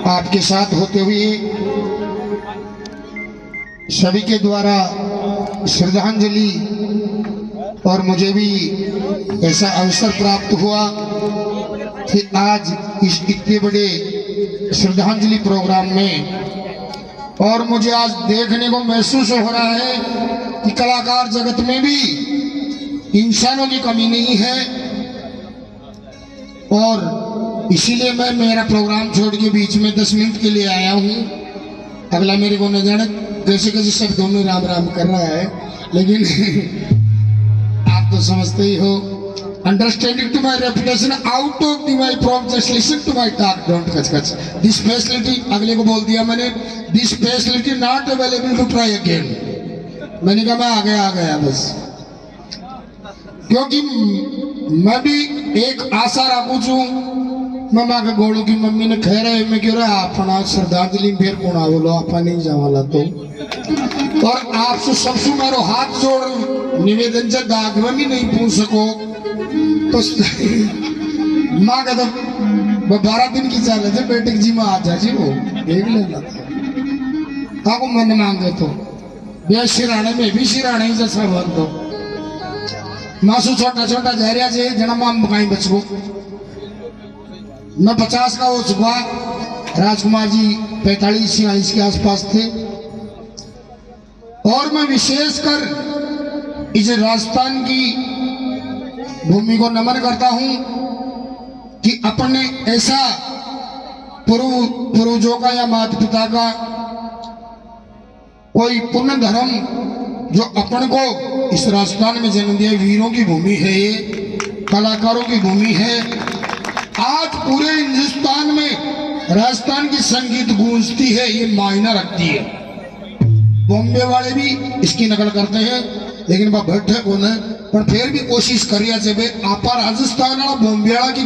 आपके साथ होते हुए सभी के द्वारा श्रद्धांजलि और मुझे भी ऐसा अवसर प्राप्त हुआ कि आज इस इतने बड़े श्रद्धांजलि प्रोग्राम में और मुझे आज देखने को महसूस हो रहा है कि कलाकार जगत में भी इंसानों की कमी नहीं है। और इसीलिए मैं मेरा प्रोग्राम छोड़ के बीच में 10 मिनट के लिए आया हूँ। अगला मेरे को न जाने कैसे कैसे शब्दों में राम राम कर रहा है, लेकिन आप तो समझते ही हो। Understanding to my reputation out of the my from just listen to my talk, don't kach. This facility अगले को बोल दिया मैंने, this facility not available to try again। मैंने कहा मैं आ गया बस, क्योंकि मैं भी एक आशा रखू छू मम्मा के गोलू की मम्मी ने कह रहे मैं क्यों रहा अपना श्रद्धांजलि फिर कौन बोलो आपा नहीं जावाला तो। और आपसे सबसे मारो हाथ जोड़ निवेदन से दाग में भी नहीं पूछ सको तो माँ का तो 12 दिन की चाल है बेटे जी में आ जा जी वो देख लेना था आपको मन मांगे तो बे सिराने में भी सिराने ही जैसा बन दो मासू छोटा छोटा जहरिया से जना माम कहीं बच गो। मैं 50 का हो चुका, राजकुमार जी 45-46 के आसपास थे। और मैं विशेषकर इस राजस्थान की भूमि को नमन करता हूं कि अपने ऐसा पूर्वजों का या माता पिता का कोई पुण्य धर्म जो अपन को इस राजस्थान में जन्म दिया। वीरों की भूमि है ये, कलाकारों की भूमि है। आज पूरे हिंदुस्तान में राजस्थान की संगीत गूंजती है, ये मायना रखती है। बॉम्बे वाले भी इसकी नकल करते हैं, लेकिन वह बैठे कौन है, पर फिर भी कोशिश करिए जब आपा राजस्थान वाला बॉम्बे वाला की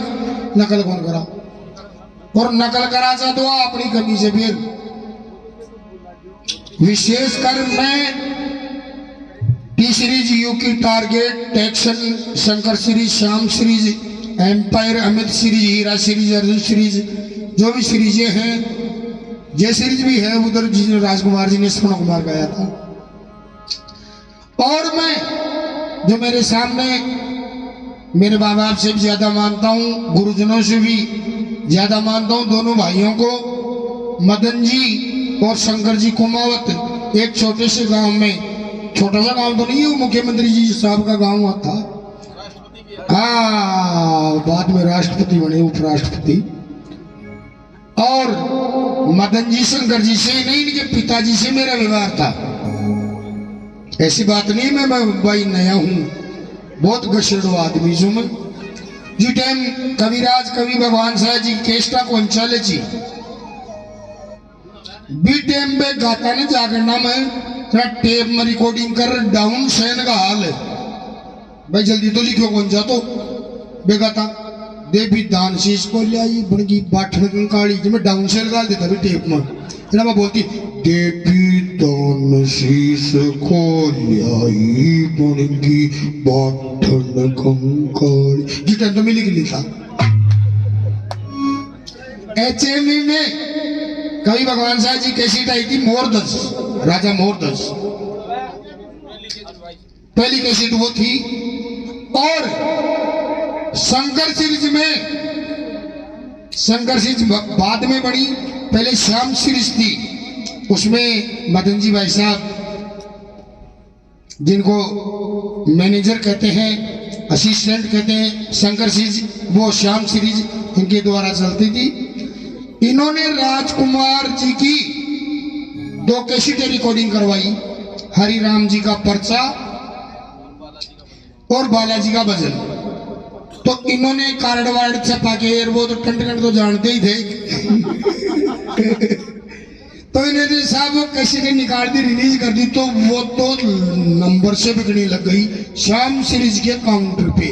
नकल कौन करा और नकल करा जा तो अपनी कमी से फिर विशेषकर मैं टी सीरीज, यूकी टारगेट, टेक्सन, Shankar series, Shyam series, empire, Amit series, Heera series, Arjun series, जो भी सीरीजें हैं, ये सीरीज भी है उधर जिसने राजकुमार जी ने सोना कुमार गाया था। और मैं जो मेरे सामने मेरे माँ बाप से भी ज्यादा मानता हूँ, गुरुजनों से भी ज्यादा मानता हूँ, दोनों भाइयों को, मदन जी और शंकर जी कुमावत, एक छोटे से गांव में, छोटा सा गांव तो नहीं है, मुख्यमंत्री जी साहब का गांव था। हाँ, बाद में राष्ट्रपति बने, उपराष्ट्रपति। और मदन जी शंकर जी से नहीं, इनके पिताजी से मेरा व्यवहार था। ऐसी बात नहीं मैं भाई नया हूं, बहुत गशेड़ो आदमी हूं मैं जी। टाइम कविराज कवि भगवान साहब जी केस्टा कौन चले जी बी टाइम पे गाता ने जागरना में टेप में रिकॉर्डिंग कर डाउन सैन का हाल है भाई, जल्दी तो लिखो कौन जा तो बेगाता देवी दान शीश को ले आई बड़गी बाठन काली जी में डाउन सेल गाल देता भी टेप में। फिर मैं बोलती देवी दान शीश को ले आई बड़गी बाठन कंकाली जी। टाइम तो मिली के लिखा HME में कवि भगवान साहब जी कैसेट आई थी, मोरदस, राजा मोरदस, पहली कैसेट वो थी। और शंकर सीरीज में, शंकर सीरीज बाद में बनी, पहले श्याम सीरीज थी, उसमें मदन जी भाई साहब जिनको मैनेजर कहते हैं, असिस्टेंट कहते हैं, शंकर सीरीज वो श्याम सीरीज इनके द्वारा चलती थी। इन्होंने राजकुमार जी की 2 कैसेटें रिकॉर्डिंग करवाई, हरि राम जी का पर्चा और बालाजी का भजन। तो इन्होंने कार्ड वार्ड छपा के, वो तो टंट तो जानते ही थे तो इन्होंने साहब वो कैसेटें निकाल दी, रिलीज कर दी, तो वो तो नंबर से बिकने लग गई श्याम सीरीज के काउंटर पे।